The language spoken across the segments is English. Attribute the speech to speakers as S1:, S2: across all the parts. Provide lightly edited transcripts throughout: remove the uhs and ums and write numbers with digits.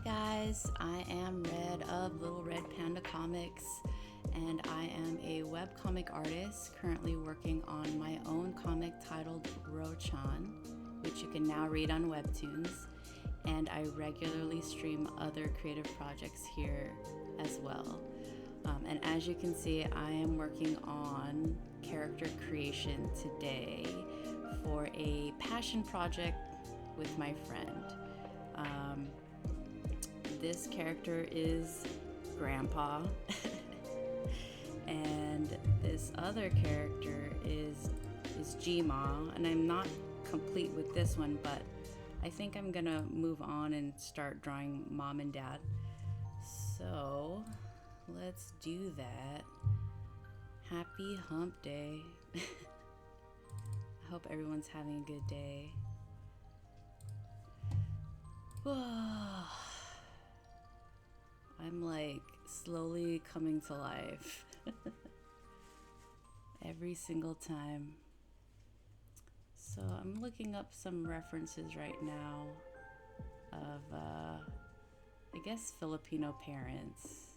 S1: guys, I am Red of Little Red Panda Comics, and I am a webcomic artist currently working on my own comic titled Rochan, which you can now read on Webtoons, and I regularly stream other creative projects here as well. And as you can see, I am working on character creation today for a passion project with my friend. This character is Grandpa, and this other character is Gma, and I'm not complete with this one, but I think I'm gonna move on and start drawing Mom and Dad. So let's do that. Happy hump day. I hope everyone's having a good day. I'm like slowly coming to life every single time. So I'm looking up some references right now of I guess Filipino parents.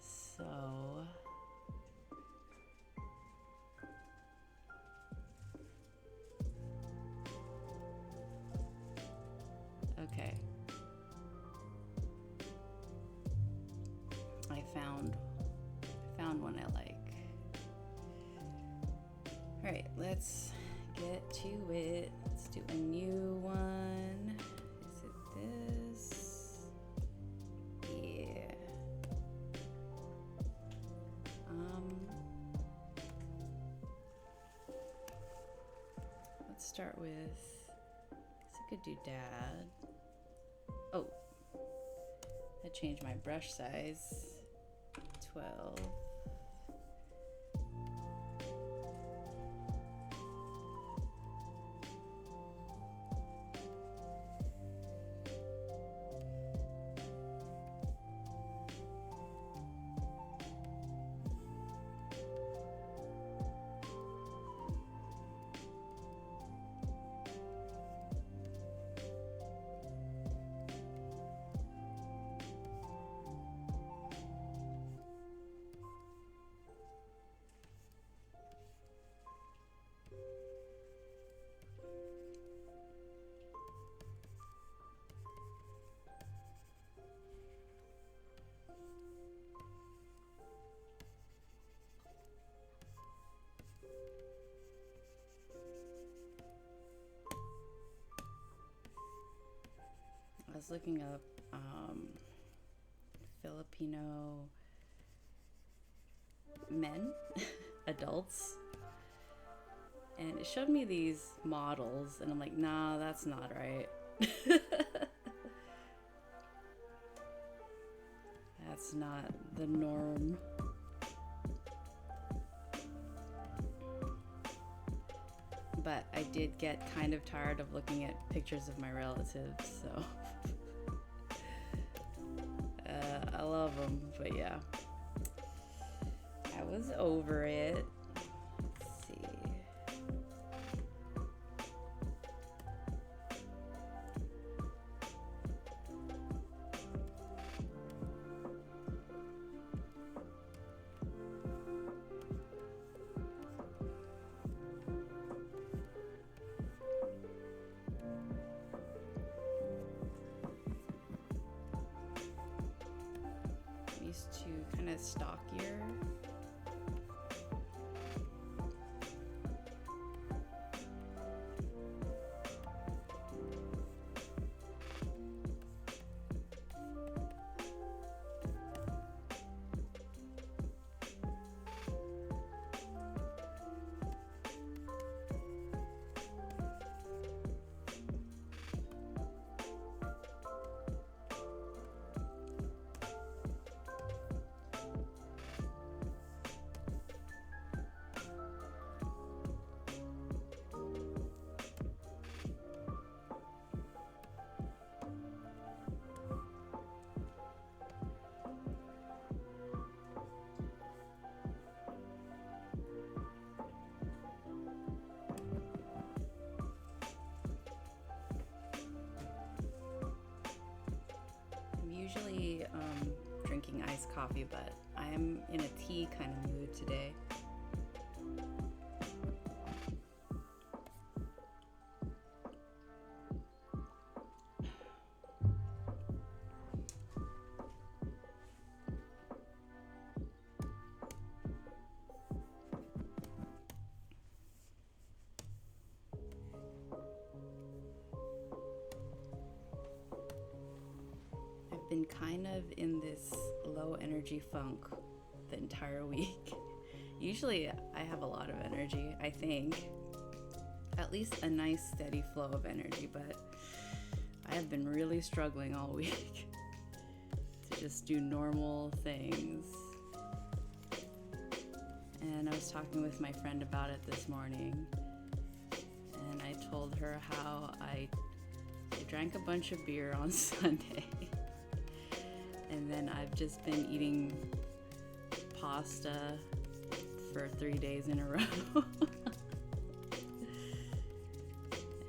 S1: So okay, I found one I like. All right, let's get to it. Let's do a new one. Is it this? Yeah. Let's start with, I could do Dad. Oh, I changed my brush size. 12. I was looking up Filipino men, adults, and it showed me these models, and I'm like, nah, that's not right. That's not the norm. But I did get kind of tired of looking at pictures of my relatives, so I love them, but yeah, I was over it. Let's see. These two kind of stockier. iced coffee, but I am in a tea kind of mood today. Been kind of in this low energy funk the entire week. Usually I have a lot of energy, I think. At least a nice steady flow of energy, but I have been really struggling all week to just do normal things. And I was talking with my friend about it this morning, and I told her how I drank a bunch of beer on Sunday. And then I've just been eating pasta for 3 days in a row.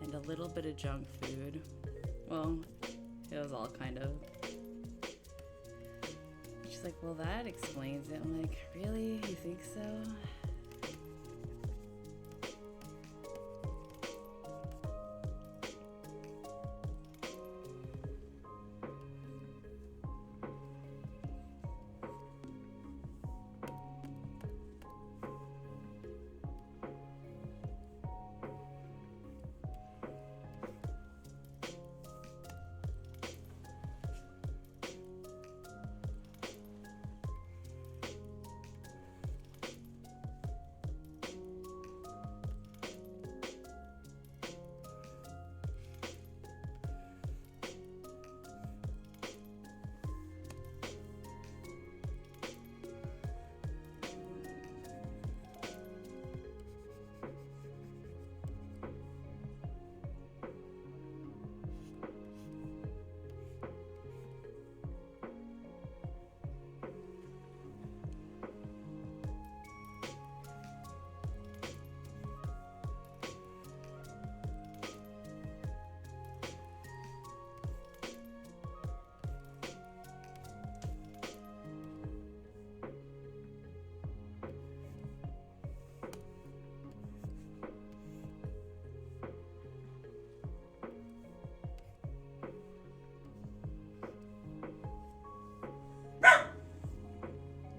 S1: And a little bit of junk food. Well, it was all kind of. She's like, well, that explains it. I'm like, really? You think so?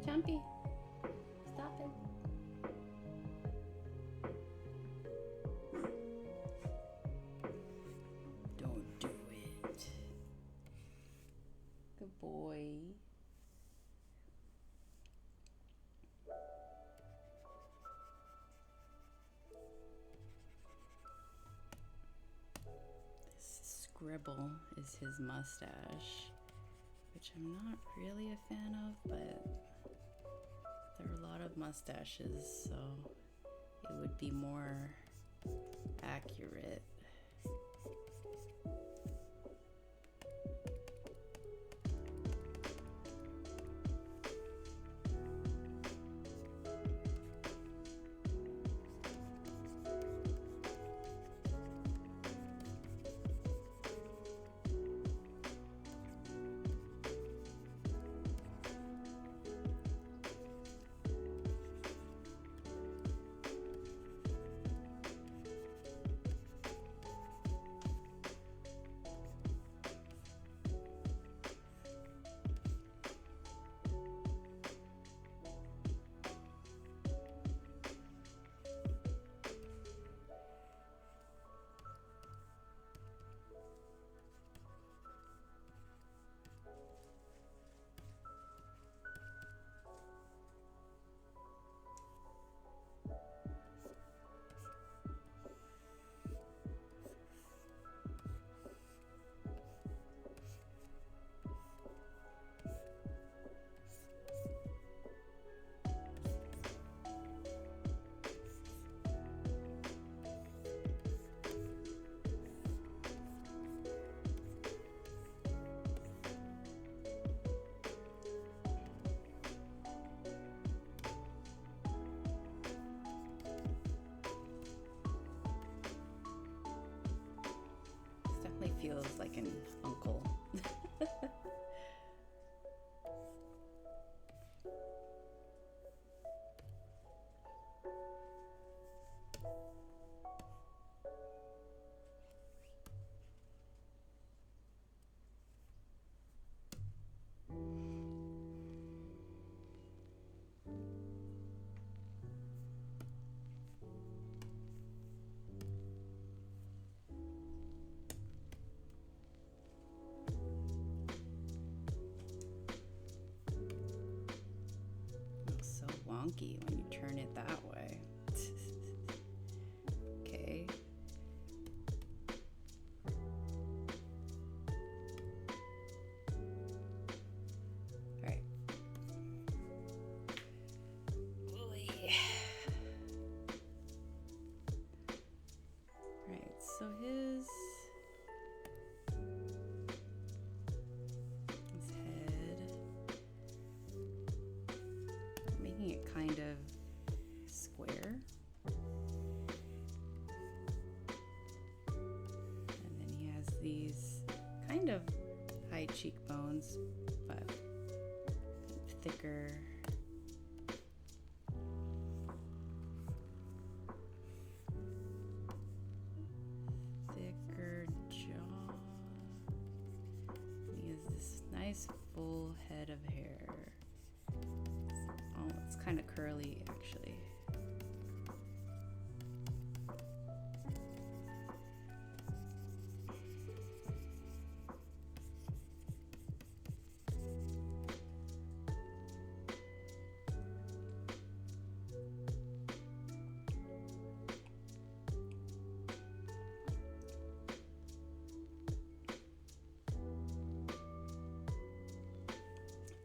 S1: Jumpy, stop it. Don't do it. Good boy. This scribble is his mustache, which I'm not really a fan of, but there are a lot of mustaches, so it would be more accurate. cheekbones, but thicker. Thicker jaw. He has this nice full head of hair. Oh, it's kind of curly actually.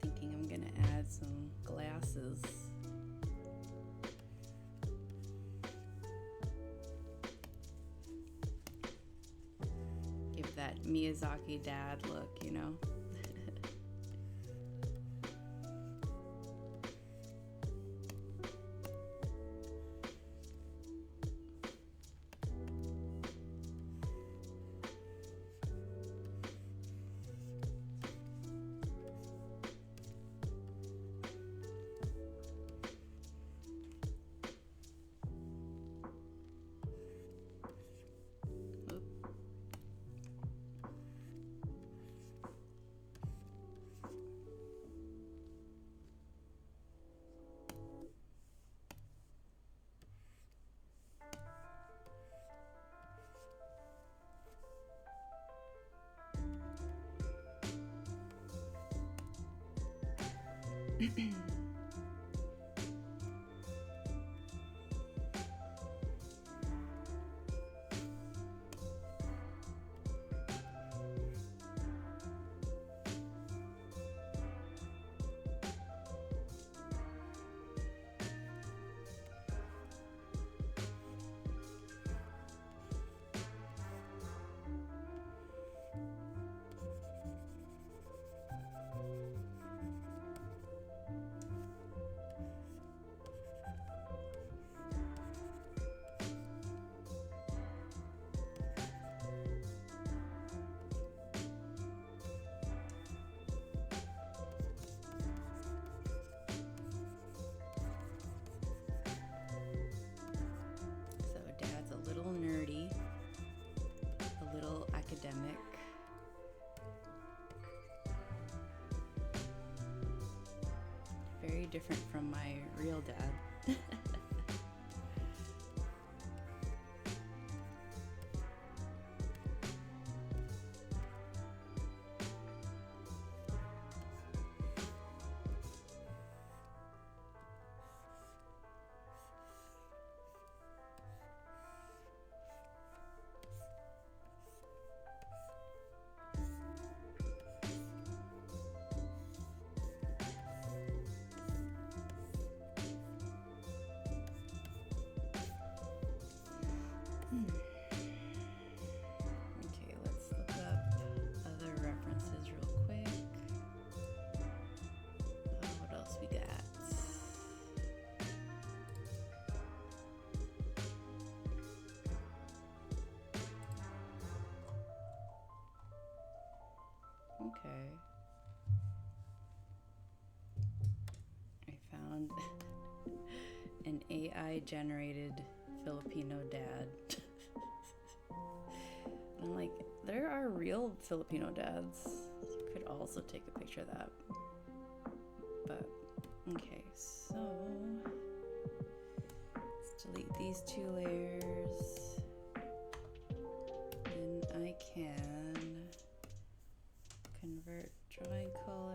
S1: Thinking I'm gonna add some glasses. Give that Miyazaki dad look, you know? Nerdy, a little academic. Very different from my real dad. Okay, let's look up other references real quick. What else we got? Okay. I found an AI generated Filipino dad. I'm like, there are real Filipino dads. You could also take a picture of that. But, okay, so let's delete these two layers. Then I can convert drawing color.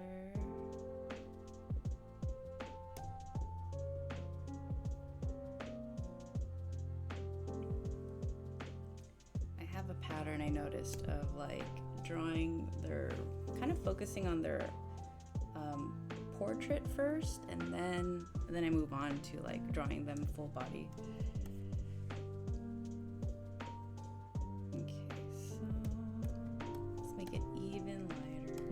S1: Pattern I noticed of like drawing their kind of focusing on their portrait first, and then I move on to like drawing them full body. Okay, so let's make it even lighter.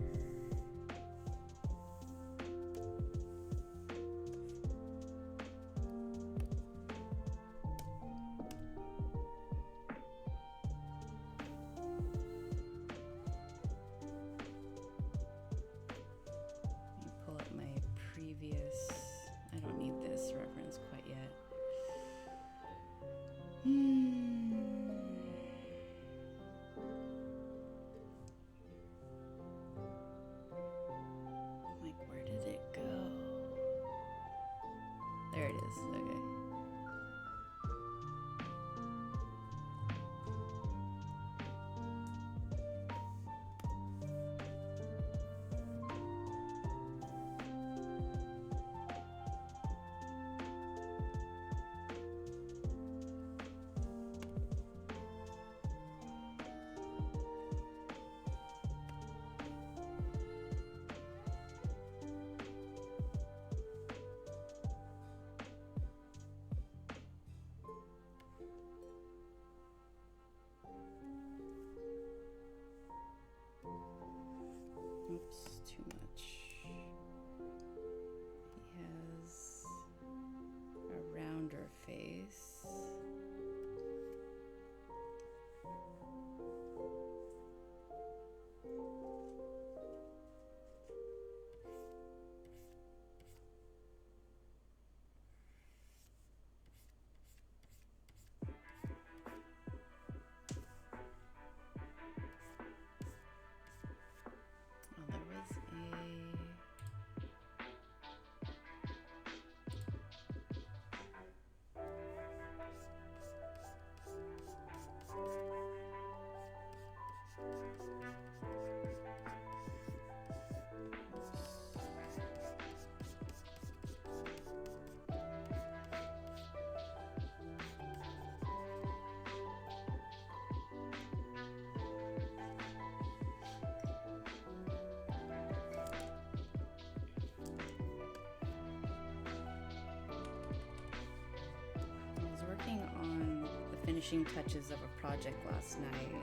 S1: finishing touches of a project last night,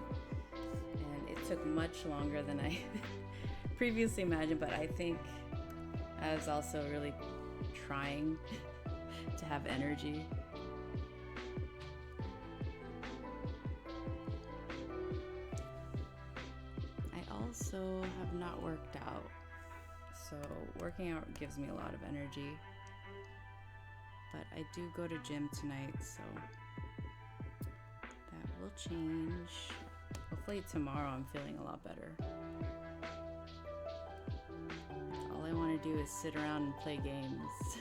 S1: and it took much longer than I previously imagined, but I think I was also really trying to have energy. I also have not worked out, so working out gives me a lot of energy, but I do go to gym tonight, so that will change. Hopefully tomorrow I'm feeling a lot better. All I want to do is sit around and play games.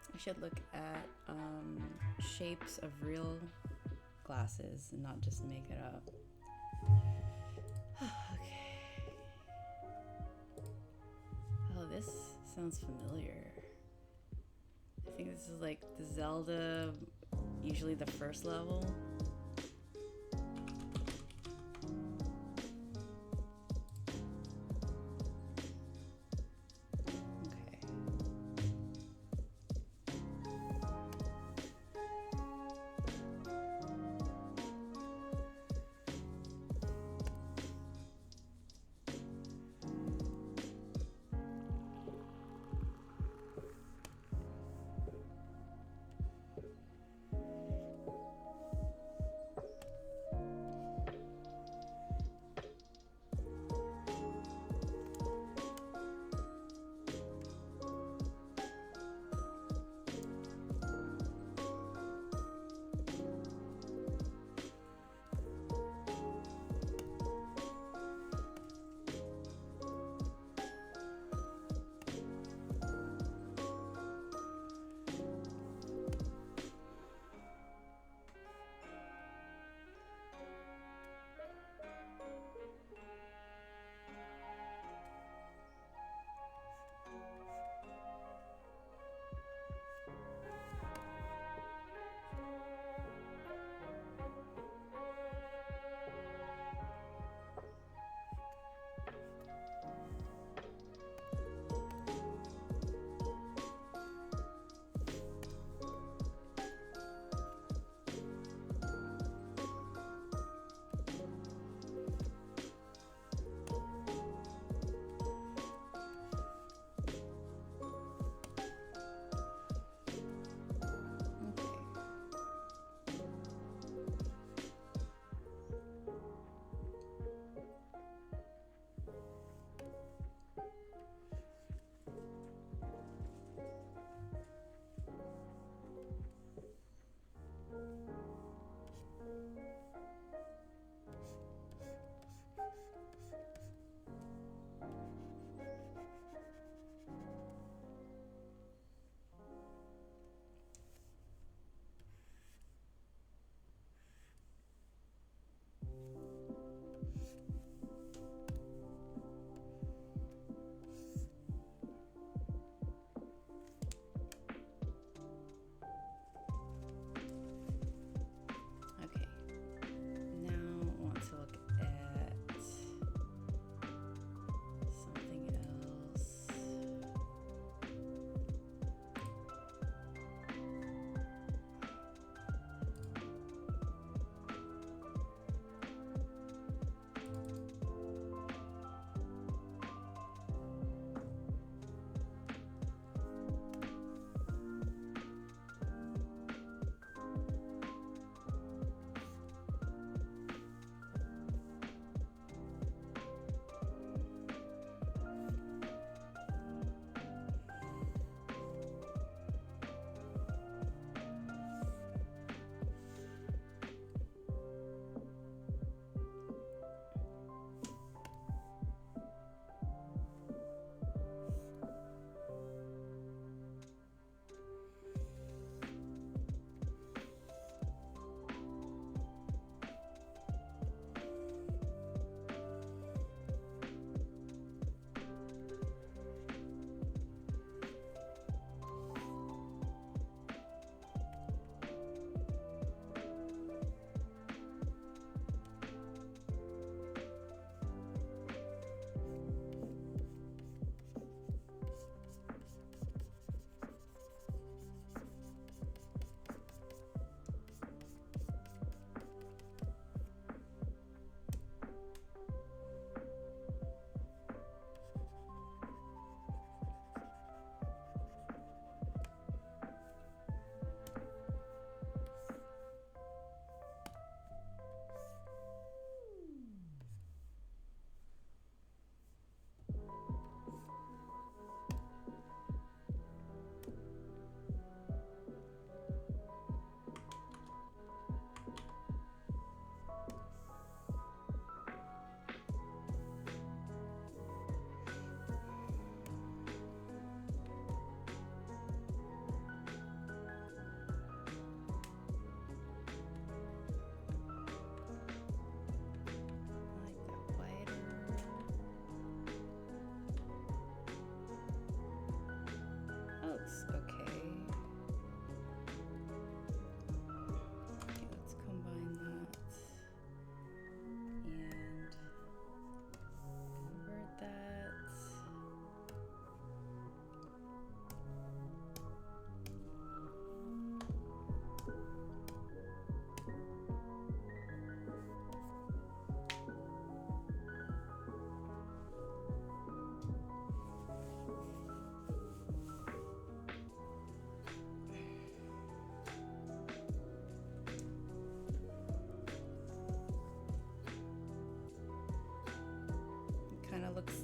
S1: I should look at shapes of real glasses and not just make it up. Okay. Oh, this sounds familiar. I think this is like the Zelda, usually the first level.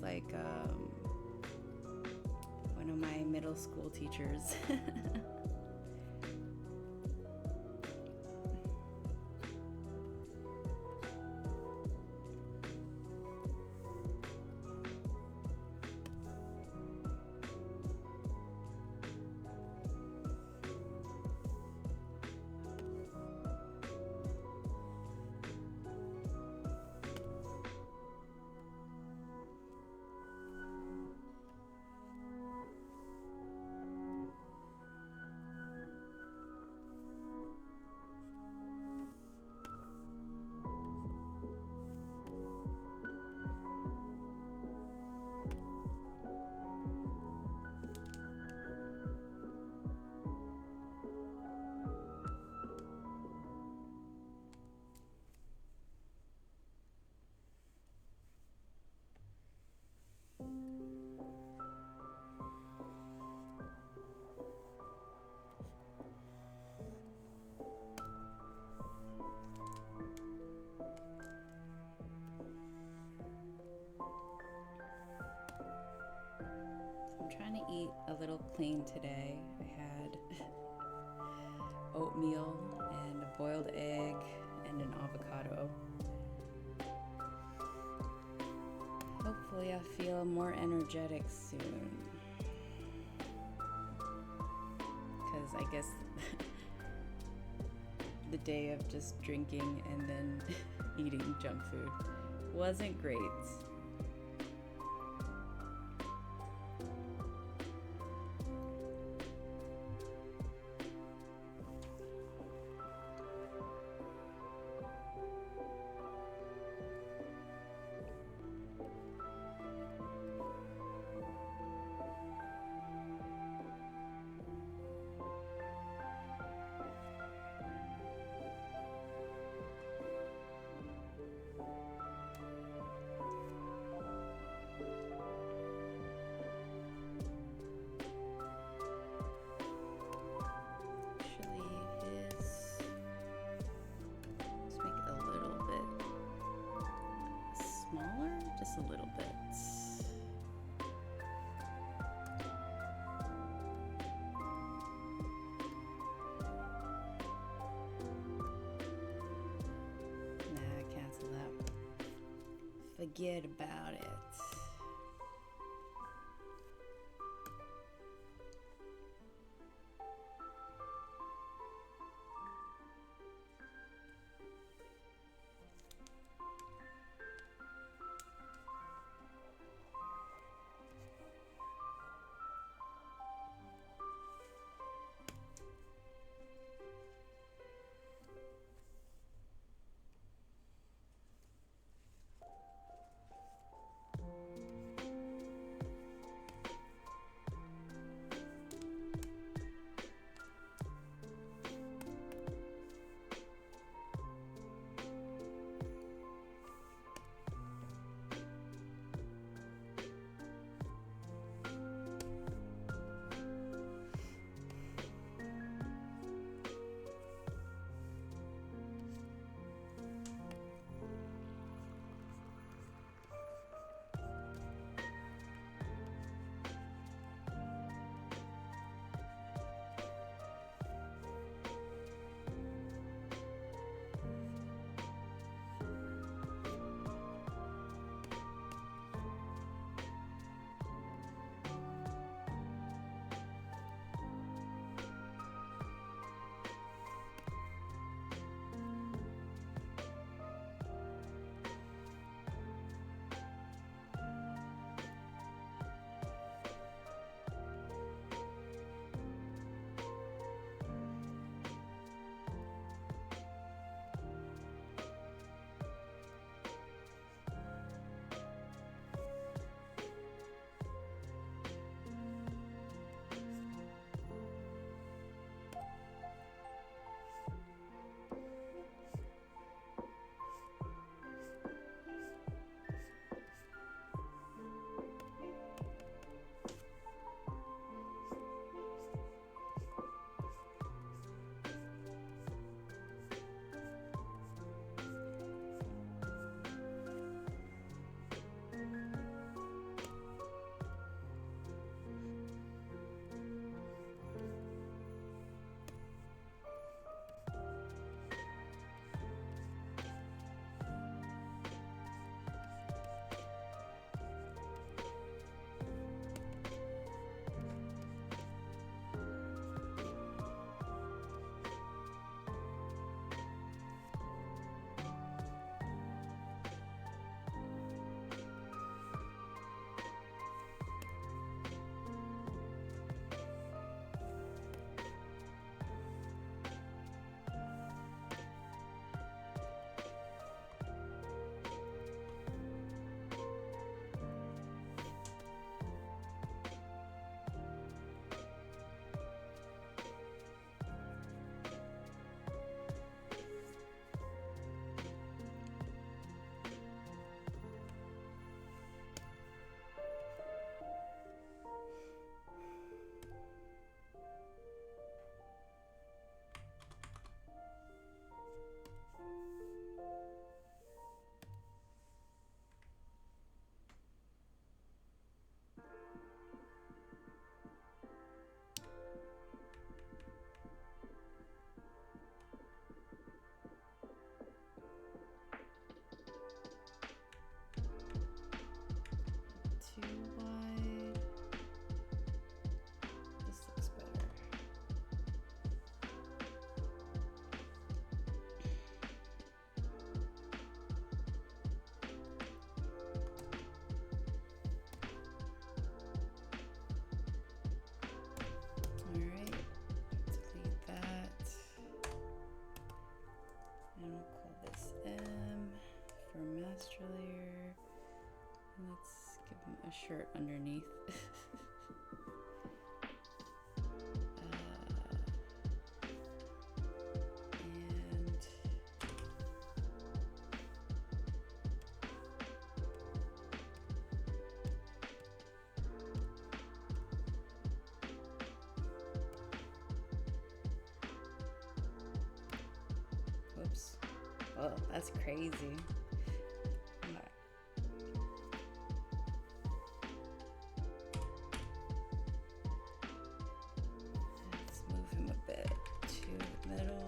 S1: like one of my middle school teachers. Trying to eat a little clean today. I had oatmeal and a boiled egg and an avocado. Hopefully I'll feel more energetic soon, because I guess the day of just drinking and then eating junk food wasn't great. Just a little bit. Nah, cancel that. Forget about it. extra layer. And let's give him a shirt underneath. Whoops. Oh, that's crazy. Let's move him a bit to the middle.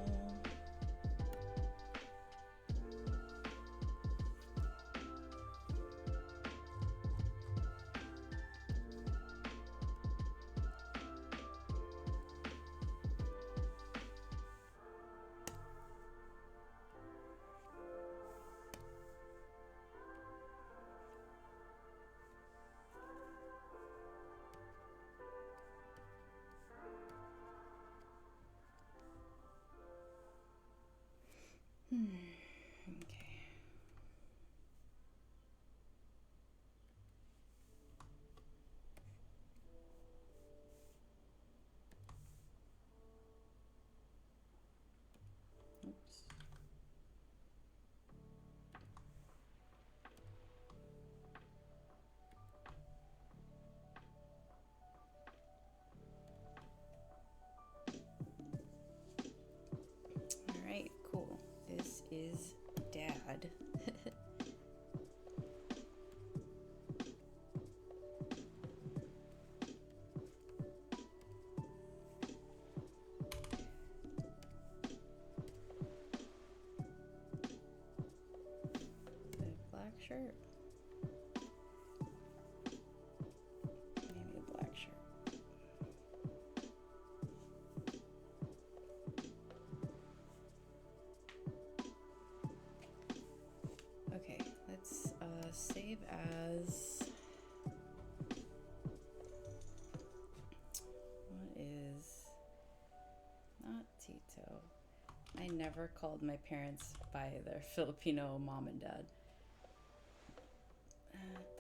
S1: Okay. Oops. All right, cool. This is Dad. The black shirt. Maybe a black shirt. Okay, let's save as. What is not Tito? I never called my parents by their Filipino mom and dad.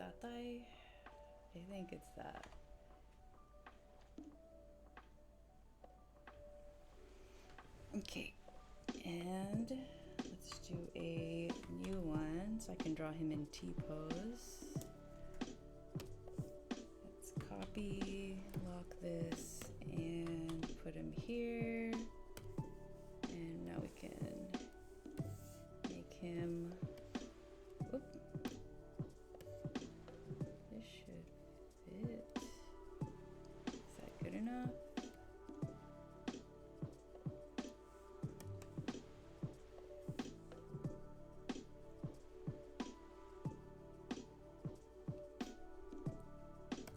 S1: Tatay? I think it's that. Okay, and let's do a new one so I can draw him in T-pose. Let's copy, lock this, and put him here. And now we can make him, whoop. This should fit. Is that good enough?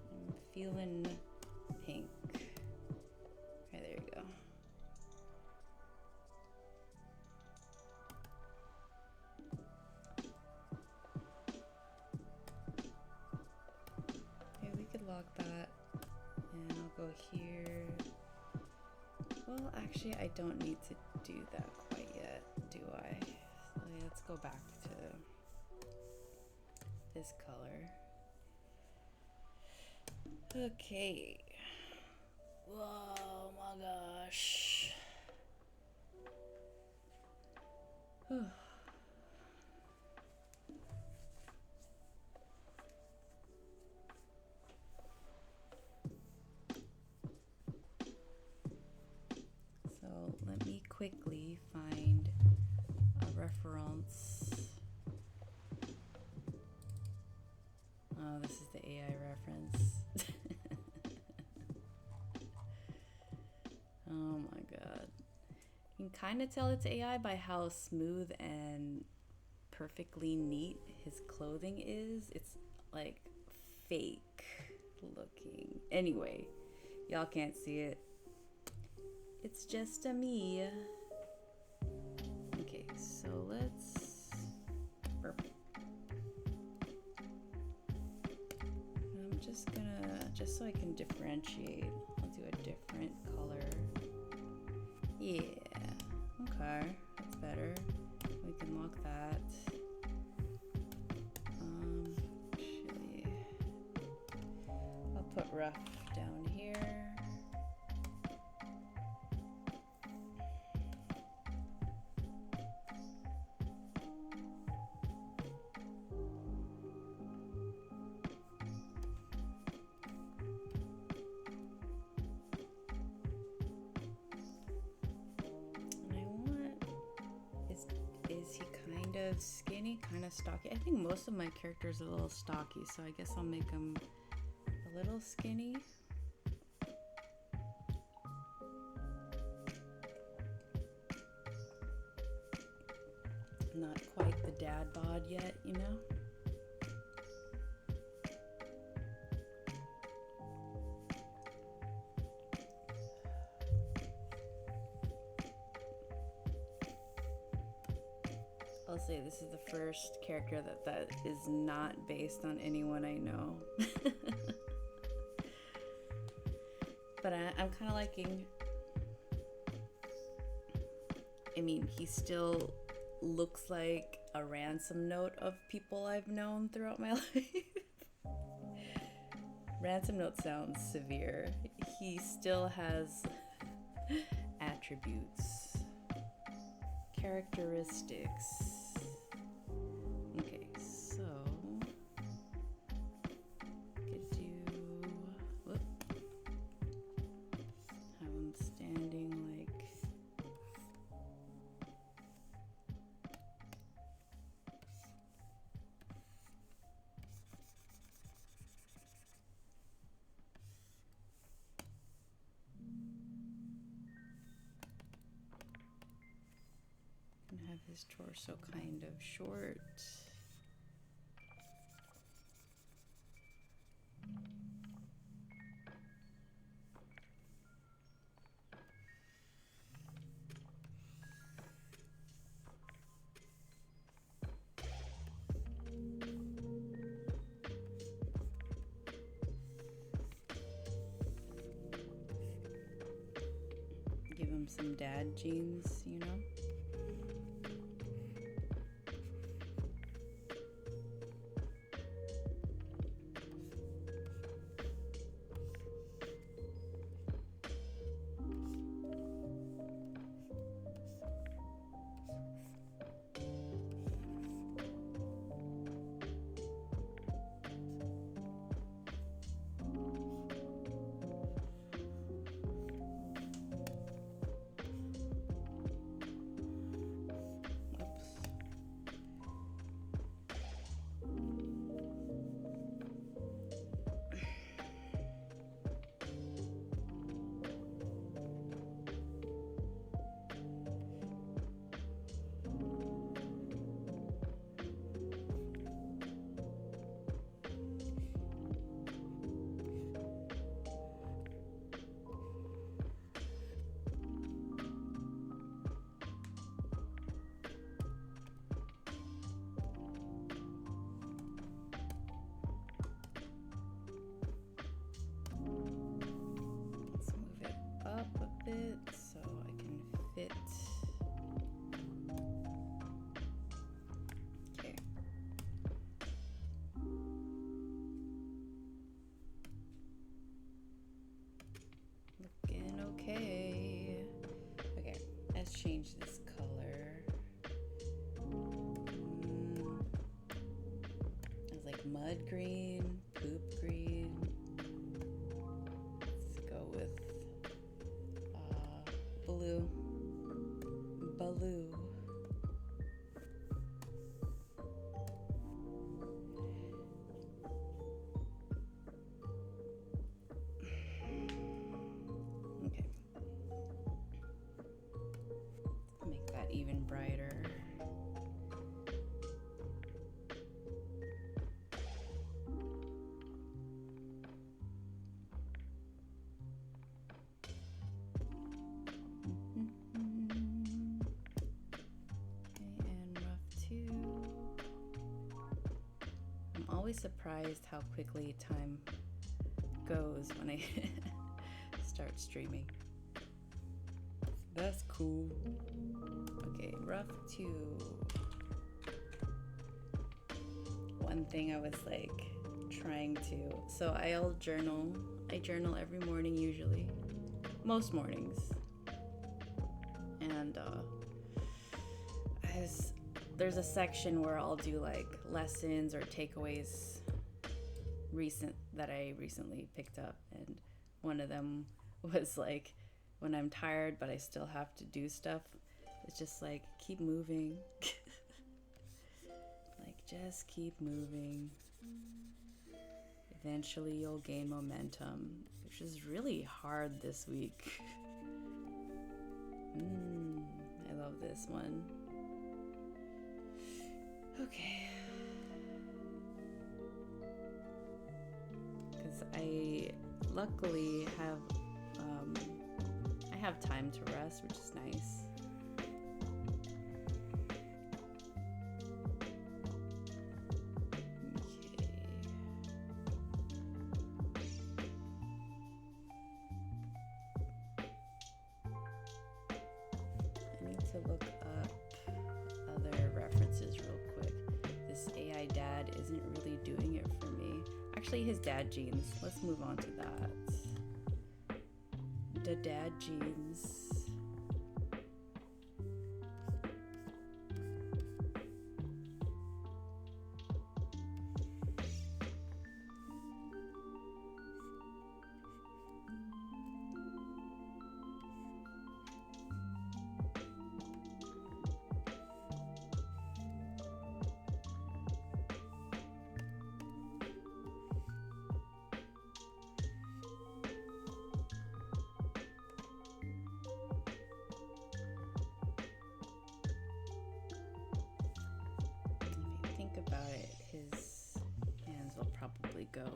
S1: I'm feeling pink. Okay, there you go. Okay, we could lock that, and I'll go here. Well, actually, I don't need to do that quite yet, do I? So let's go back to this color. Okay. Whoa, my gosh. Whew. So let me quickly find a reference. Oh, this is the AI reference. Oh my god. You can kind of tell it's AI by how smooth and perfectly neat his clothing is. It's like fake looking. Anyway, y'all can't see it. It's just a me. Okay, so let's. Perfect. I'm just gonna, just so I can differentiate, I'll do a different color. Yeah, okay, that's better. We can lock that. put rough down here. Is he kind of skinny, kind of stocky? I think most of my characters are a little stocky, so I guess I'll make him a little skinny. Not quite the dad bod yet, you know? I'll say this is the first character that is not based on anyone I know. But I'm kind of liking, I mean, he still looks like a ransom note of people I've known throughout my life. Ransom note sounds severe. He still has attributes, characteristics. Okay, so could do, whoop, have him standing like, and have his torso kind of short. Give him some dad jeans, you know? So I can fit. Okay. Looking okay. Okay, let's change this color. It's like mud green, poop green. Let's go with blue. Okay. Make that even brighter. Always surprised how quickly time goes when I start streaming. That's cool. Okay, rough 2. One thing I was like trying to. So I'll journal. I journal every morning usually. Most mornings. And there's a section where I'll do like lessons or takeaways that I recently picked up, and one of them was like, when I'm tired but I still have to do stuff, it's just like, keep moving. Like, just keep moving. Eventually you'll gain momentum, which is really hard this week. I love this one. Okay. Because I luckily have time to rest, which is nice. To look up other references real quick. This AI dad isn't really doing it for me. Actually, his dad jeans. Let's move on to that. The dad jeans. About it, his hands will probably go.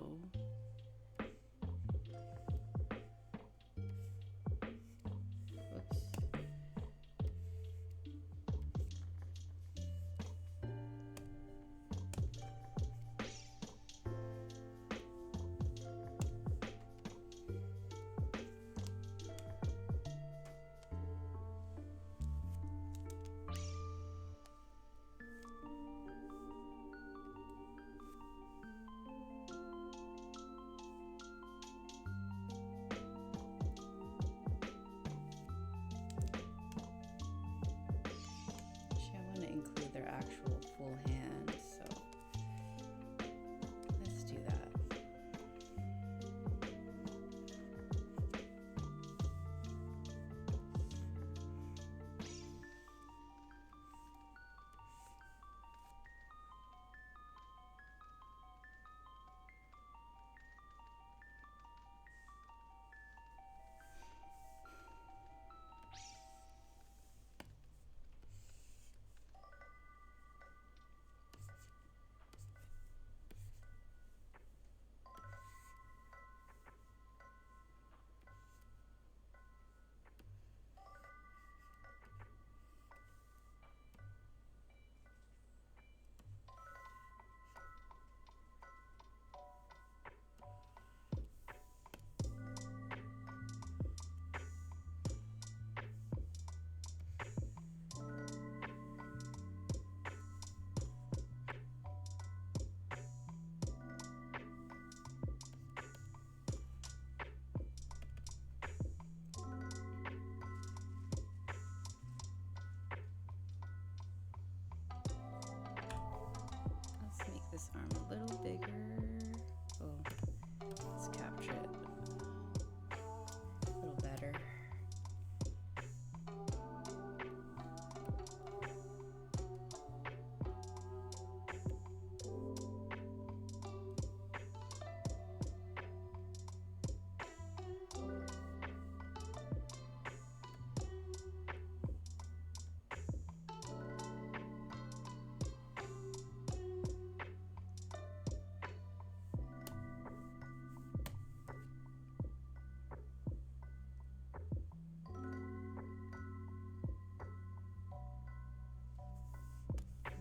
S1: Whoops. Include their actual full hand, so let's do that. This arm a little bigger. Oh, let's capture it a little better.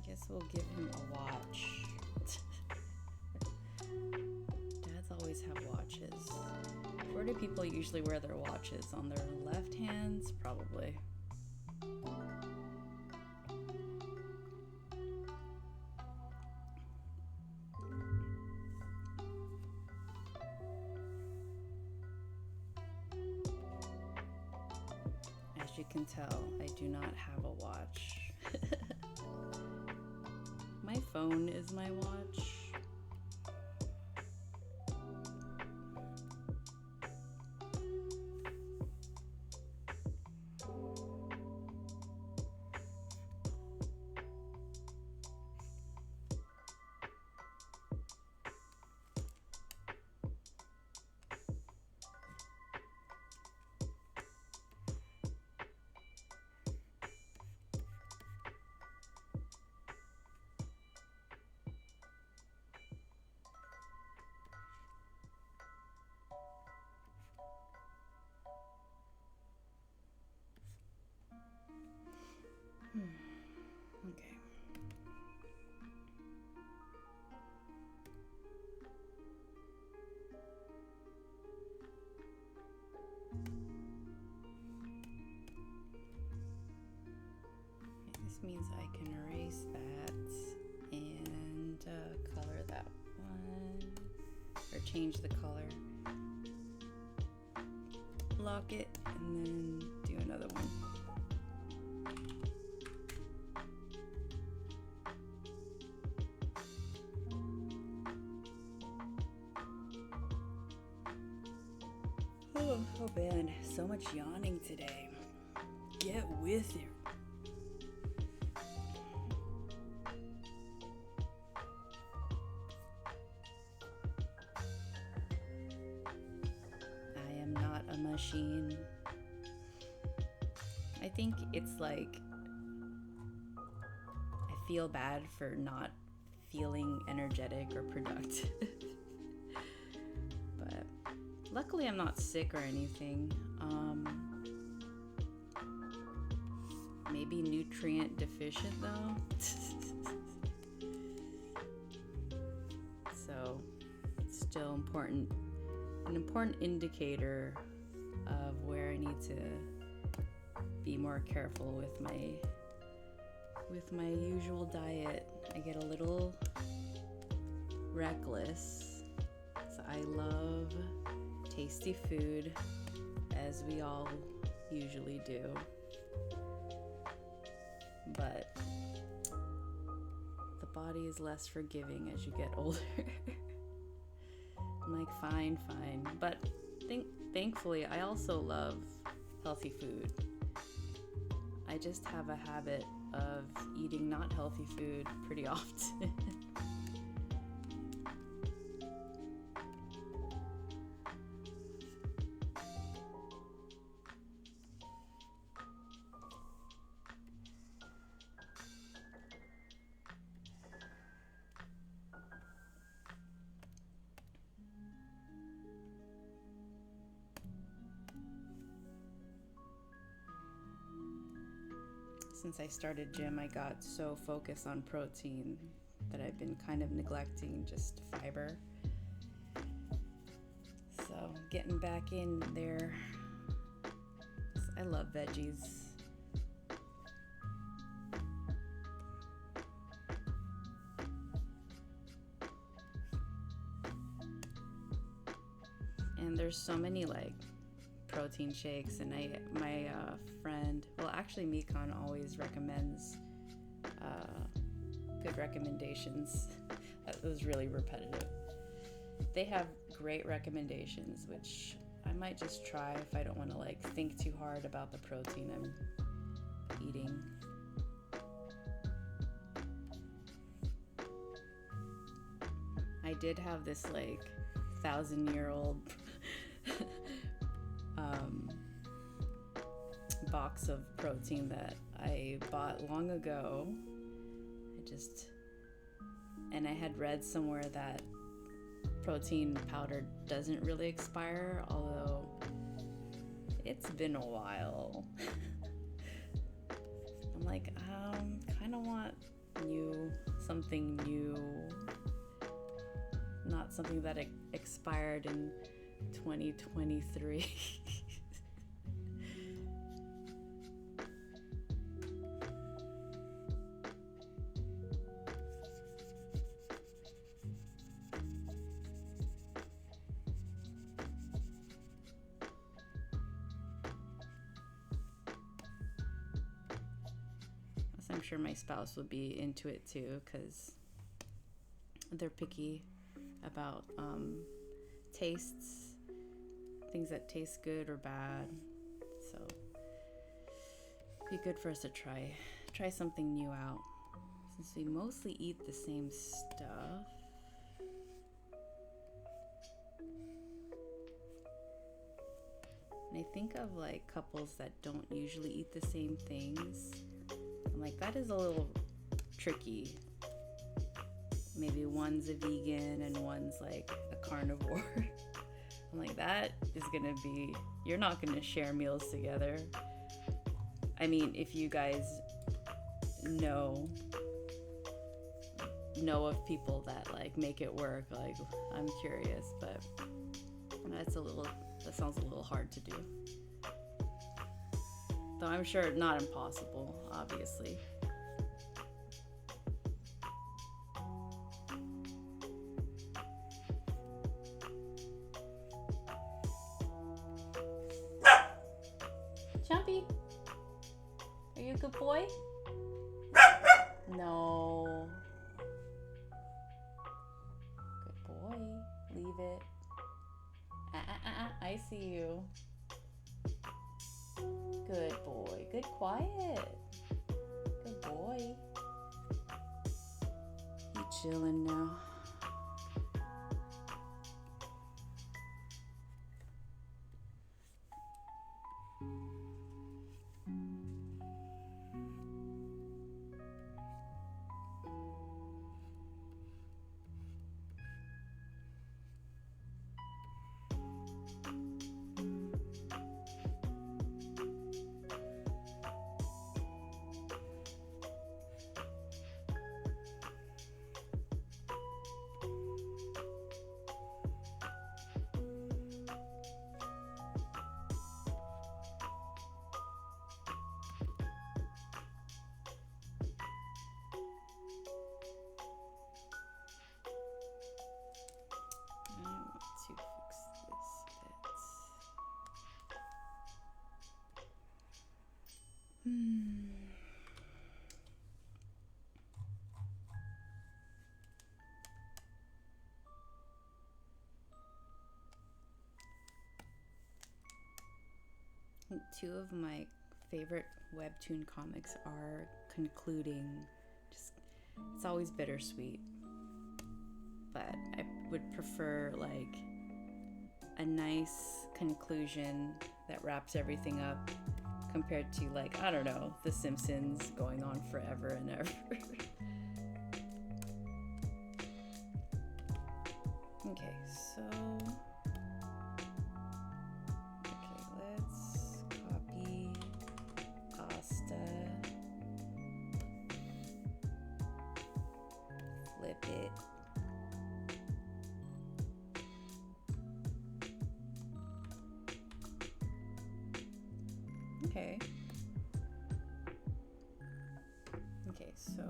S1: Guess we'll give him a watch. Dads always have watches. Where do people usually wear their watches? On their left hands? Probably. can tell, I do not have a watch. My phone is my watch. Okay. This means I can erase that and color that one, or change the color. Lock it and then do another one. Oh man, so much yawning today. Get with it. I am not a machine. I think it's like I feel bad for not feeling energetic or productive. But luckily I'm not sick or anything. Maybe nutrient deficient though. So it's still important, an important indicator of where I need to be more careful with my usual diet. I get a little reckless. So I love tasty food, as we all usually do. But the body is less forgiving as you get older. I'm like, fine. But thankfully, I also love healthy food. I just have a habit of eating not healthy food pretty often. Since I started gym, I got so focused on protein that I've been kind of neglecting just fiber. So getting back in there. I love veggies. And there's so many like protein shakes, and my friend, well actually Mikan always recommends good recommendations. That was really repetitive. They have great recommendations, which I might just try if I don't want to like think too hard about the protein I'm eating. I did have this like 1,000-year-old box of protein that I bought long ago. And I had read somewhere that protein powder doesn't really expire, although it's been a while. I'm like, kind of want something new, not something that expired in 2023. I'm sure my spouse would be into it too, because they're picky about tastes, things that taste good or bad. So it'd be good for us to try something new out, since we mostly eat the same stuff. And I think of like couples that don't usually eat the same things. I'm like, that is a little tricky. Maybe one's a vegan and one's like a carnivore. I'm like, that is gonna be, you're not gonna share meals together. I mean, if you guys know of people that like make it work, like, I'm curious, but that sounds a little hard to do. Though I'm sure not impossible, obviously. Chumpy, are you a good boy? No. Good boy. Leave it. I see you. Good boy. Good quiet. Good boy. You chilling now. Two of my favorite webtoon comics are concluding. It's always bittersweet, but I would prefer like a nice conclusion that wraps everything up, compared to like, I don't know, The Simpsons going on forever and ever. Okay, so let's copy pasta, flip it, okay, so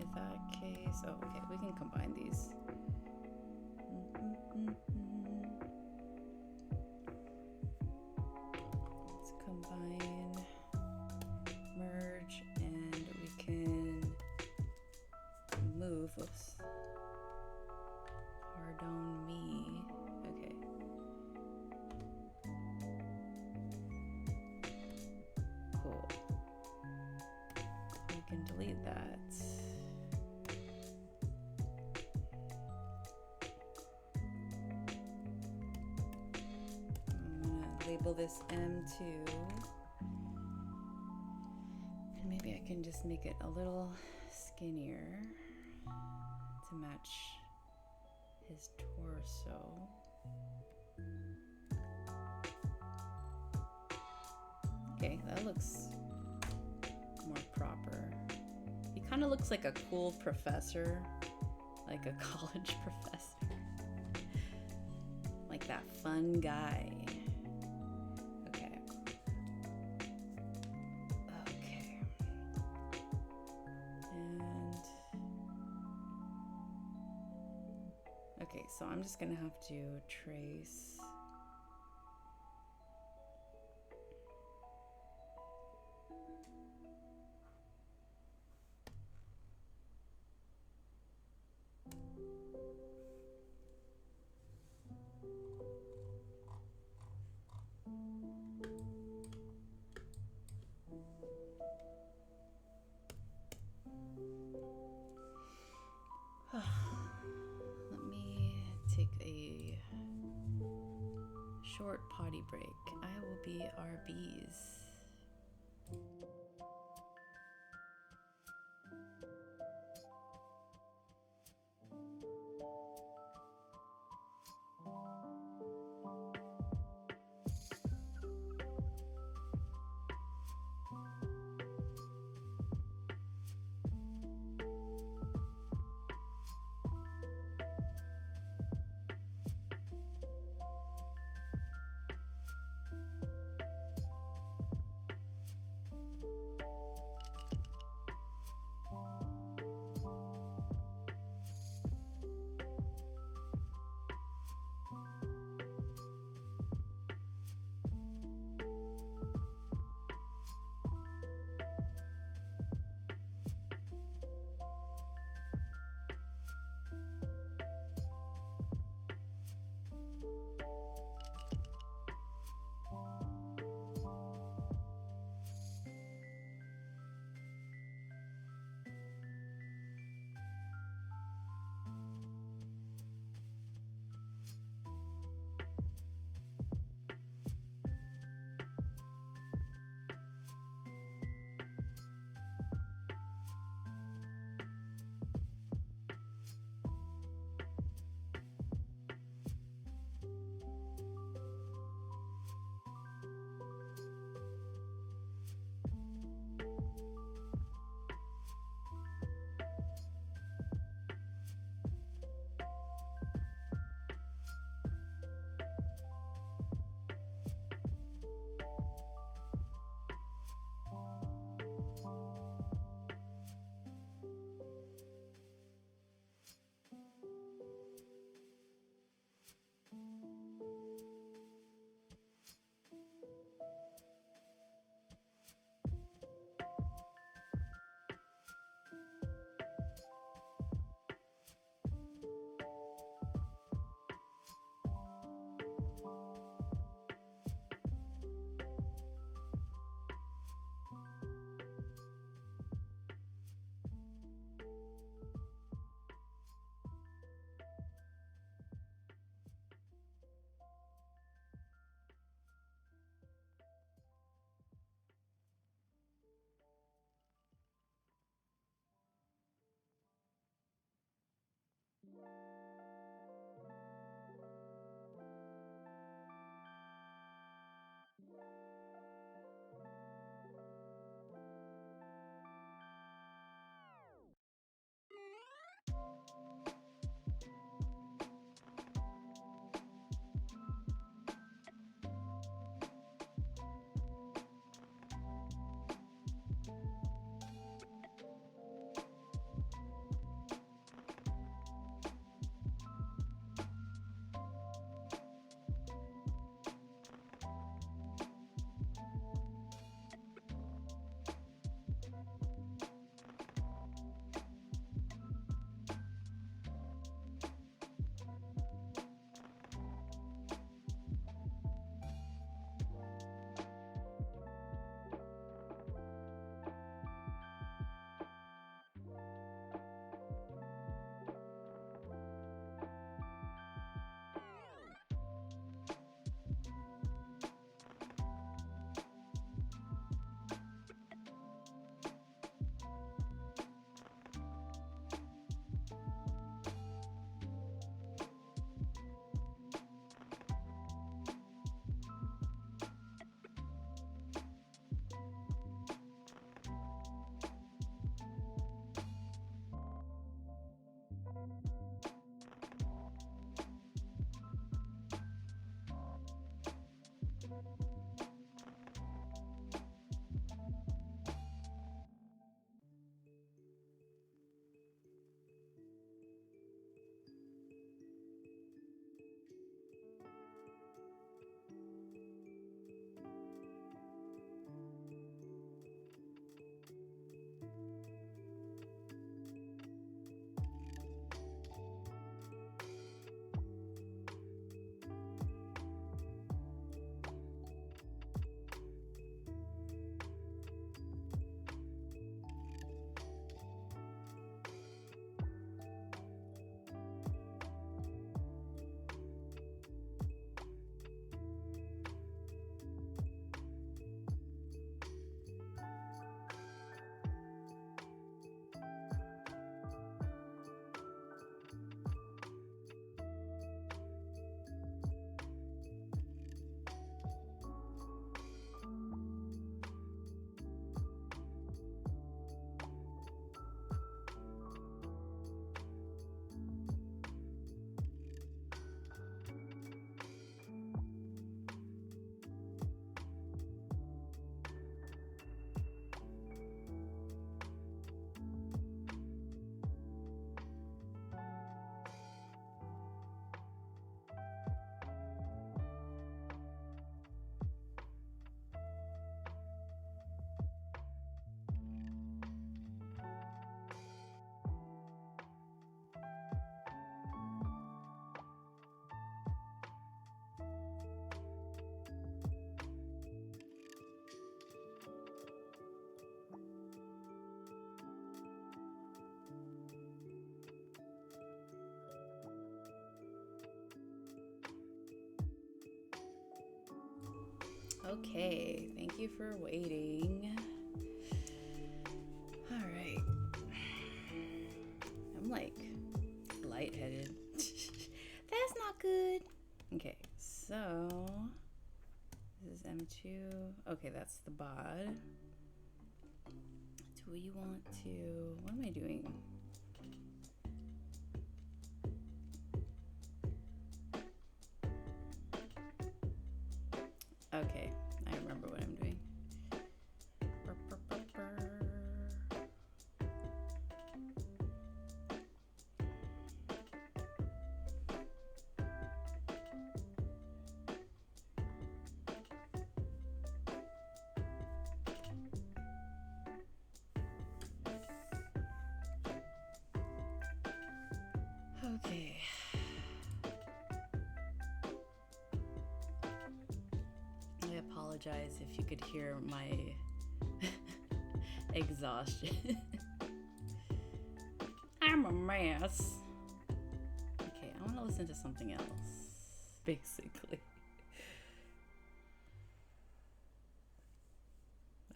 S1: in that case, okay, we can combine these. Let's combine, merge, and we can move. Whoops. Pardon me. Okay. Cool. We can delete that. Label this M2, and maybe I can just make it a little skinnier to match his torso. Okay, that looks more proper. He kind of looks like a cool professor, like a college professor, like that fun guy. Okay, so I'm just gonna have to trace. short potty break. I will be our bees. Okay, thank you for waiting. All right. I'm like lightheaded. That's not good. Okay, so this is M2. Okay, that's the bod. Do we want to, what am I doing? Okay, I remember what I'm doing. Okay. I apologize if you could hear my exhaustion. I'm a mess. Okay, I want to listen to something else, basically.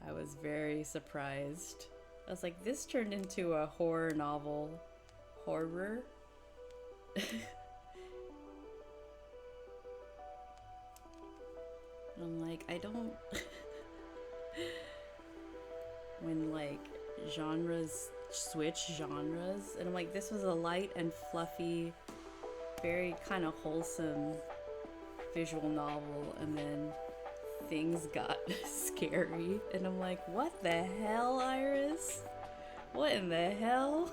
S1: I was very surprised. I was like, this turned into a horror novel. Horror? I'm like, I don't... when like genres switch genres, and I'm like, this was a light and fluffy, very kind of wholesome visual novel, and then things got scary, and I'm like, what the hell, Iris? What in the hell?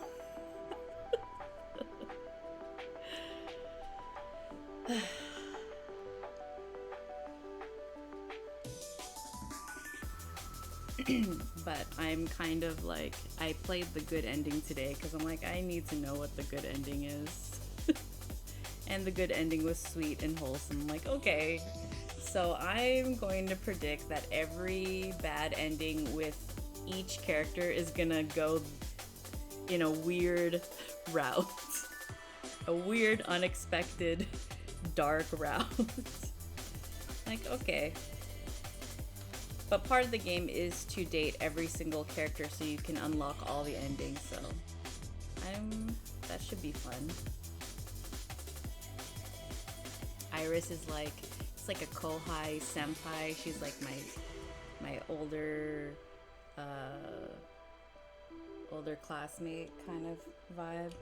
S1: But I'm kind of like, I played the good ending today because I'm like, I need to know what the good ending is. And the good ending was sweet and wholesome. I'm like, okay, so I'm going to predict that every bad ending with each character is gonna go in a weird route. A weird, unexpected, dark route. Like, okay. But part of the game is to date every single character so you can unlock all the endings, so that should be fun. Iris is like, it's like a Kohai senpai. She's like my older classmate kind of vibe.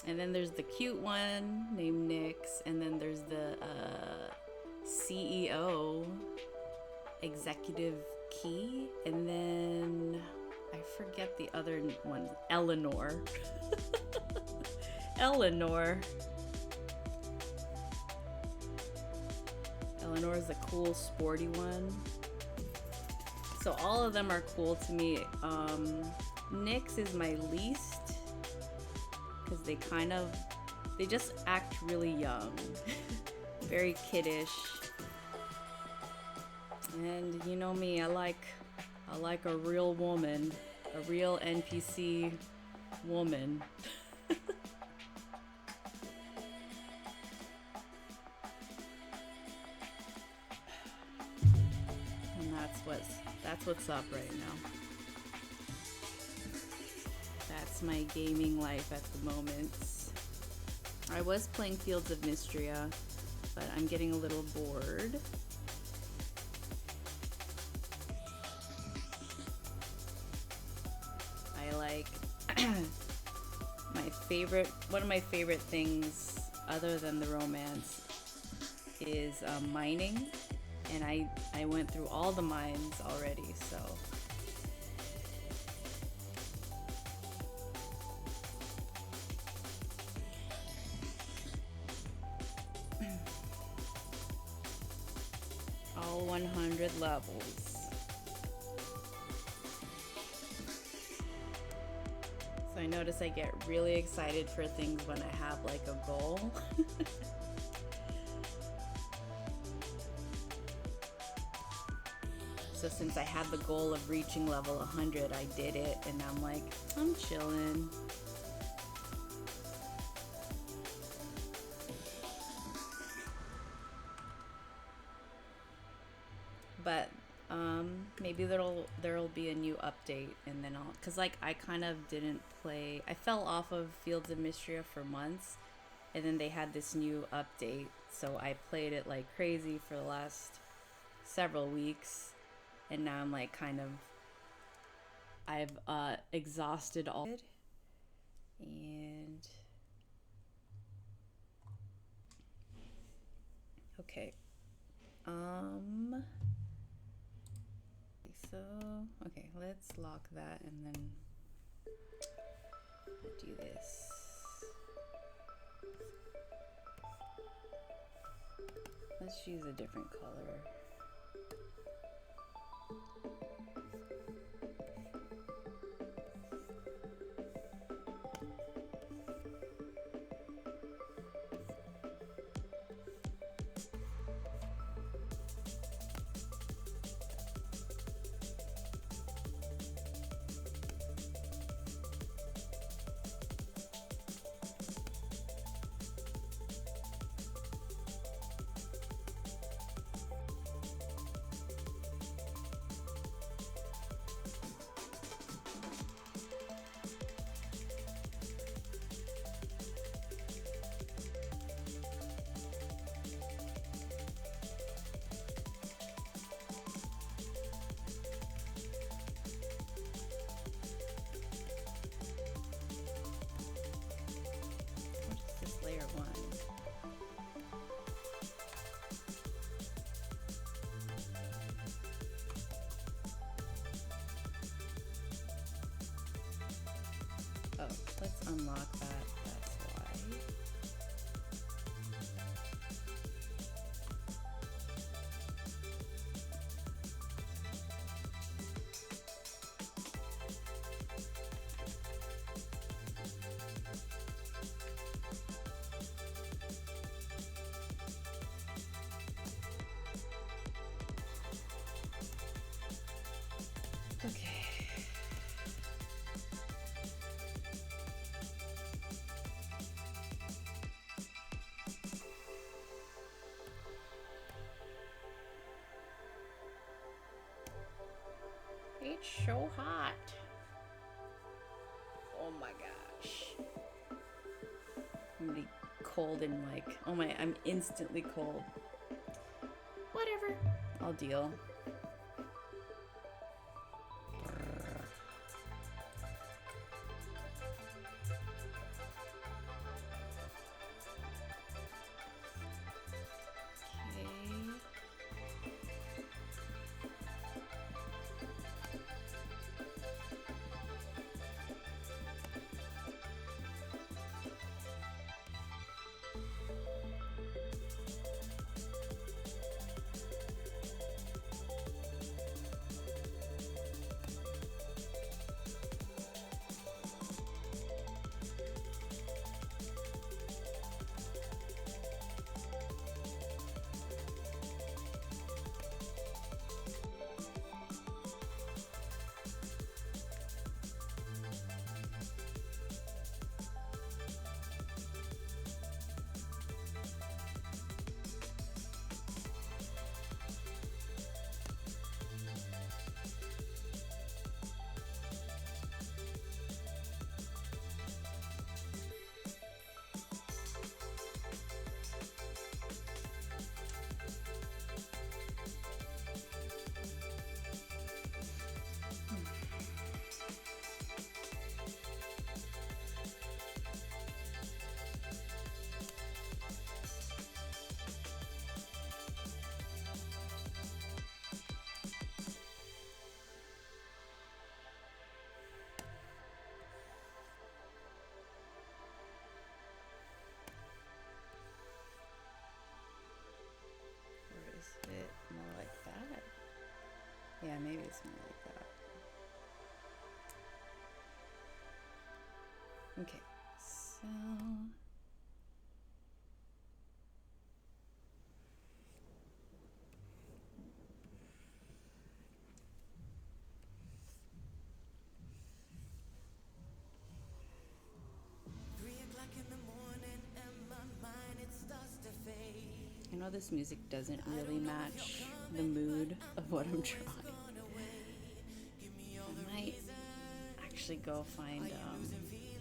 S1: And then there's the cute one named Nyx, and then there's the CEO, Executive Key, and then I forget the other one, Eleanor. Eleanor is the cool, sporty one. So all of them are cool to me. Nyx is my least, because they just act really young. Very kiddish. And you know me, I like a real woman, a real NPC woman. And that's what's up right now. That's my gaming life at the moment. I was playing Fields of Mystria, but I'm getting a little bored. I like one of my favorite things other than the romance is mining, and I went through all the mines already, so all 100 levels. So I notice I get really excited for things when I have like a goal. So since I had the goal of reaching level 100, I did it, and I'm like, I'm chilling. maybe there'll be a new update, and then I'll, cause like I kind of didn't play. I fell off of Fields of Mystria for months, and then they had this new update, so I played it like crazy for the last several weeks, and now I'm like kind of, I've exhausted all, and okay, so okay, let's lock that and then do this. Let's use a different color. Layer 1. Oh, let's unlock that. That's why. Okay. It's so hot. Oh my gosh. I'm gonna be cold in like, oh my, I'm instantly cold. Whatever. I'll deal. It more like that? Yeah, maybe it's more like that. Okay, so I know this music doesn't really match the mood of what I'm drawing. actually go find,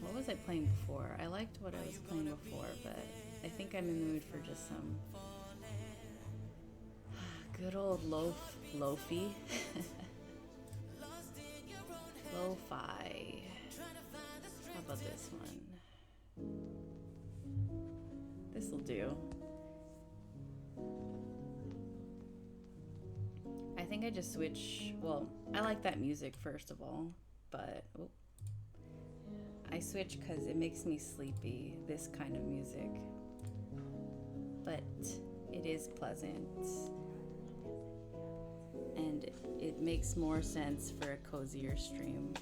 S1: what was I playing before? I liked what I was playing before, but I think I'm in the mood for just some good old lo-fi. Lo-fi. How about this one? This'll do. I think I just switch. Well, I like that music first of all, but I switch because it makes me sleepy, this kind of music. But it is pleasant. And it makes more sense for a cozier stream.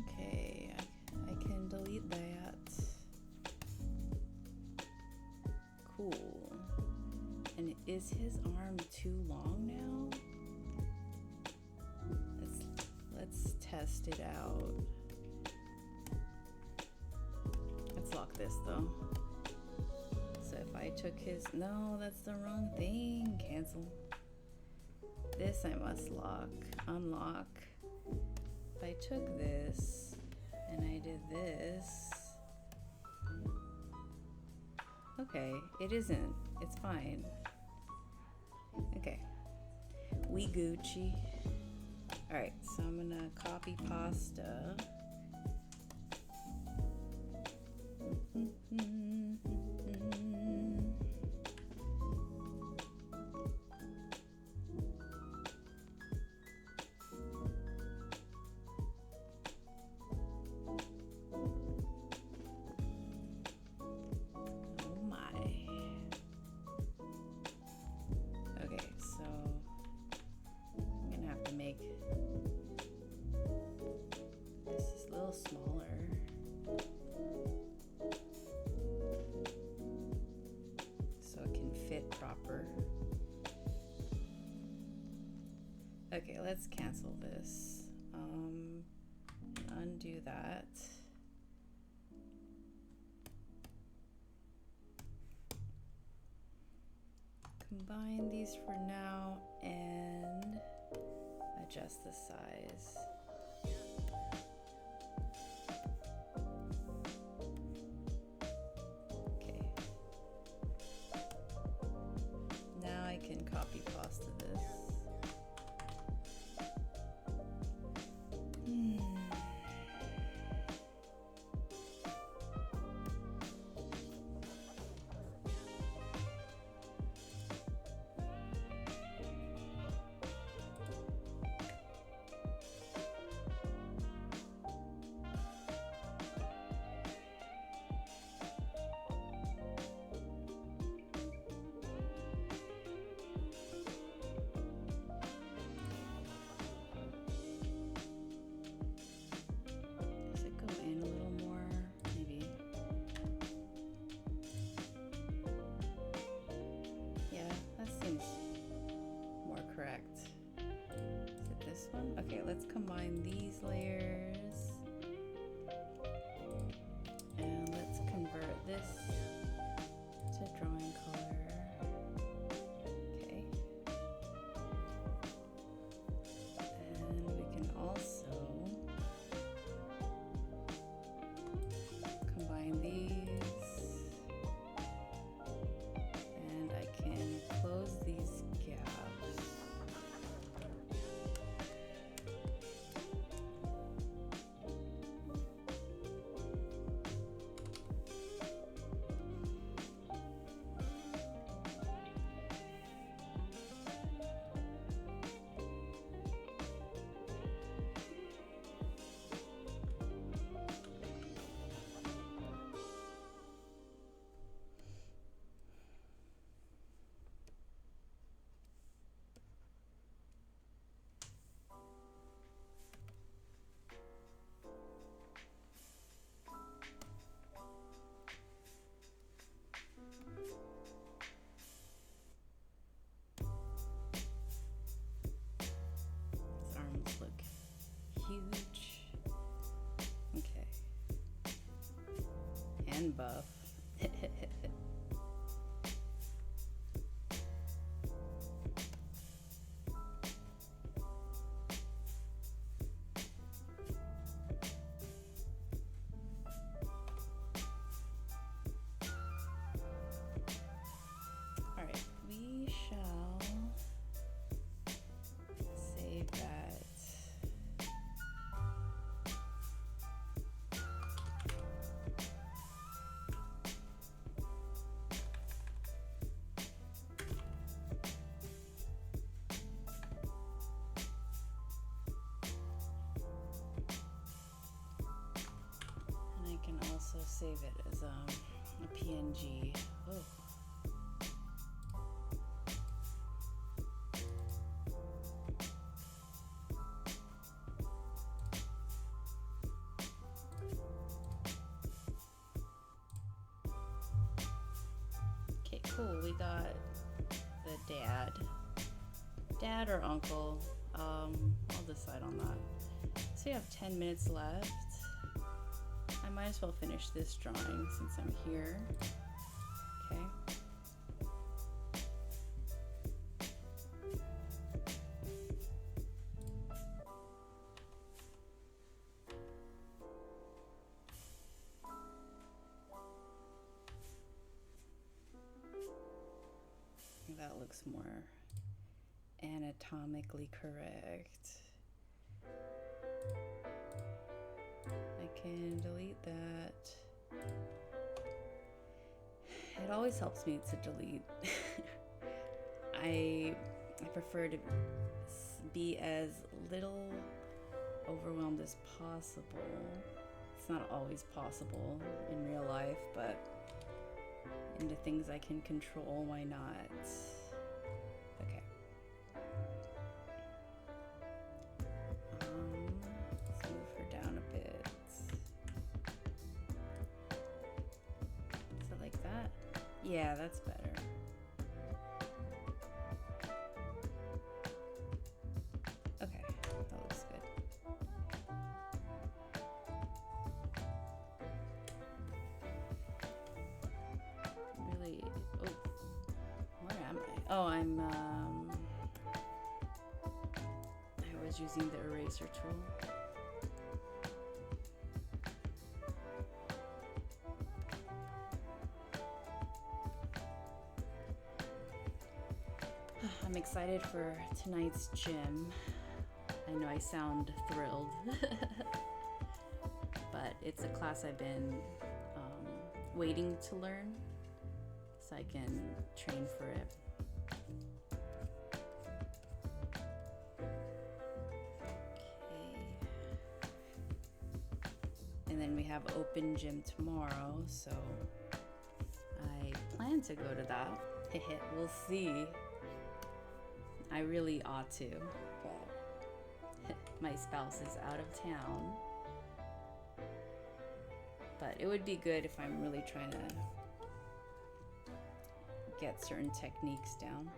S1: Okay, I can delete that. Cool. And is his arm too long now? Let's test it out. Let's lock this though. So if I took his, no, that's the wrong thing. Cancel. This I must lock, unlock. If I took this and I did this, okay, it isn't. It's fine. Okay. We Gucci. Alright, so I'm gonna copy pasta. Okay, let's cancel this. Undo that. Combine these for now and adjust the size. Okay. Now I can copy pasta this. Okay, let's combine these layers and let's convert this to drawing color. Okay. And we can also combine these and I can close these gaps. and buff. Alright, we shall save that. And I can also save it as a PNG. Oh. Okay, cool. We got the dad or uncle. I'll decide on that. So we have 10 minutes left. I might as well finish this drawing since I'm here. Okay. That looks more anatomically correct. I can delete that. It always helps me to delete. I prefer to be as little overwhelmed as possible. It's not always possible in real life, but in the things I can control, why not? Okay. Let's move her down a bit. Is it like that? Yeah, that's better. Okay, that looks good. Really, oh, where am I? Oh, I was using the eraser tool. I'm excited for tonight's gym. I know I sound thrilled, but it's a class I've been waiting to learn so I can train for it. Okay. And then we have open gym tomorrow, so I plan to go to that. We'll see. I really ought to, but my spouse is out of town. But it would be good if I'm really trying to get certain techniques down.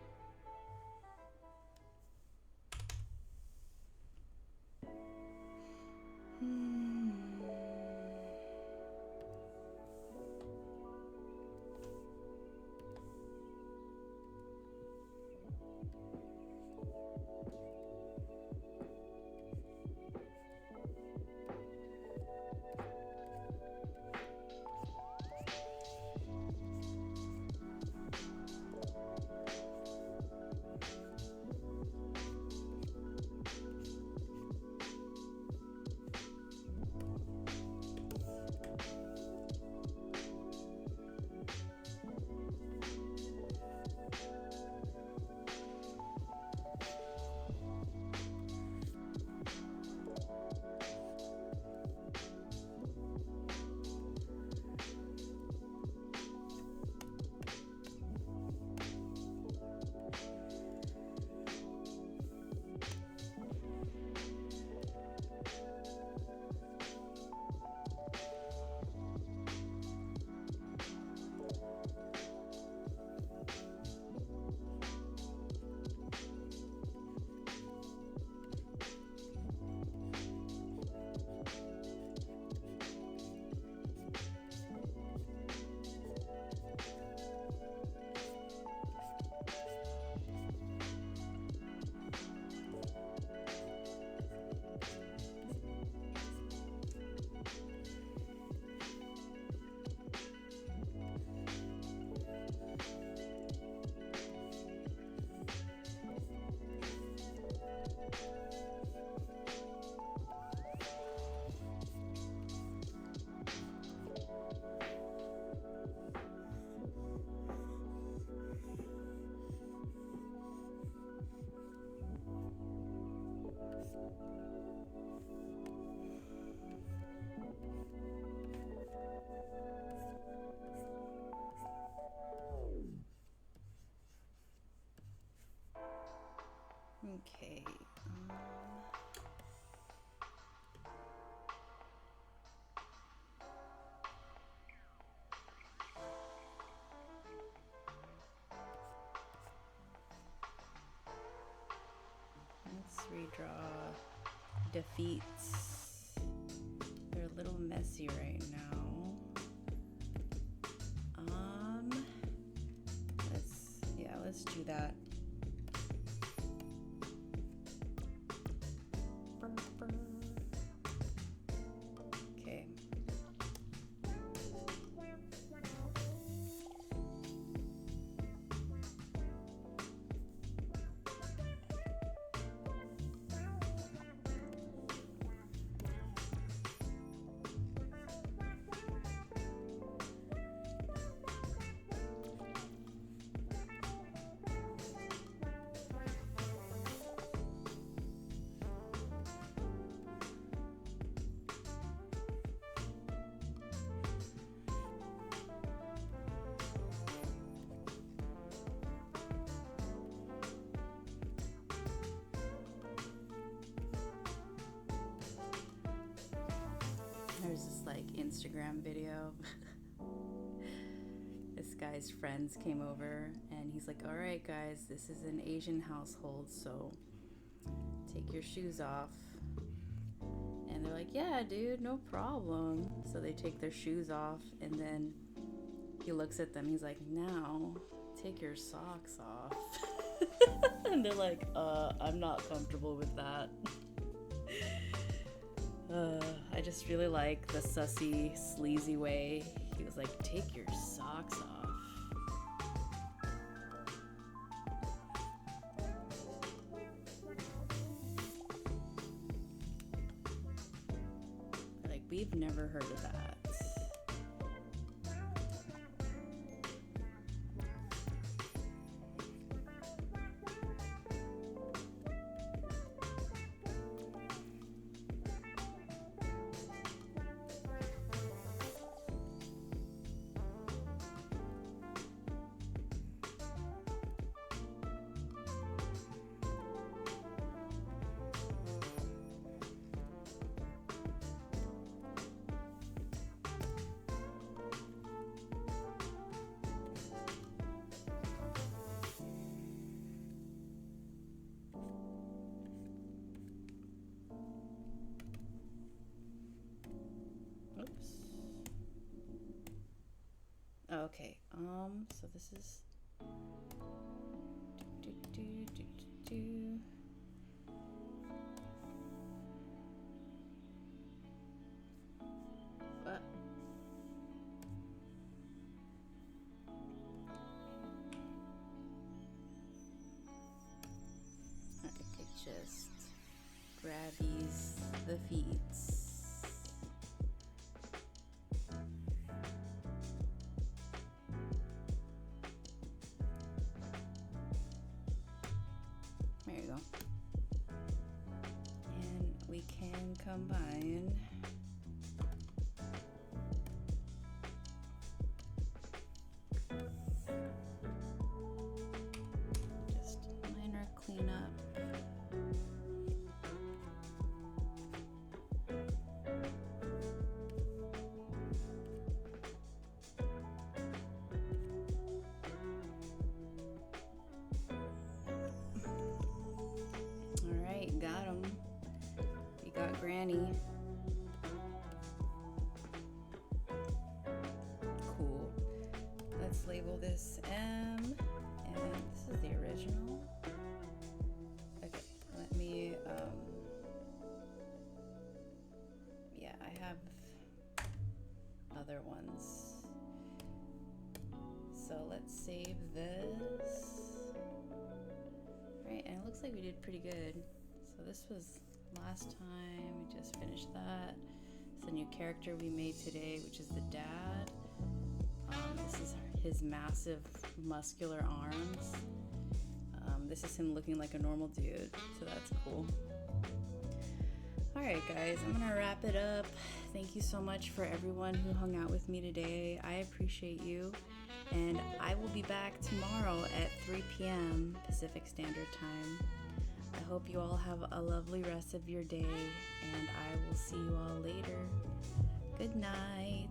S1: redraw defeats. They're a little messy right now. Let's do that. Okay. There's this like Instagram video. This guy's friends came over and he's like, all right guys, this is an Asian household, so take your shoes off. And they're like, yeah dude, no problem. So they take their shoes off and then he looks at them, he's like, now take your socks off. And they're like, I'm not comfortable with that. I just really like the sussy, sleazy way he was like, take your socks off. Like, we've never heard of that. Okay, so this is what? I could just grab the feet. There you go. And we can combine just minor cleanup. Got him. We got Granny. Cool. Let's label this M, and this is the original. Okay, let me, yeah, I have other ones. So let's save this. Right, and it looks like we did pretty good. So this was last time, we just finished that. It's the new character we made today, which is the dad. This is his massive muscular arms. This is him looking like a normal dude, so that's cool. Alright guys, I'm gonna wrap it up. Thank you so much for everyone who hung out with me today. I appreciate you. And I will be back tomorrow at 3 p.m. Pacific Standard Time. I hope you all have a lovely rest of your day, and I will see you all later. Good night.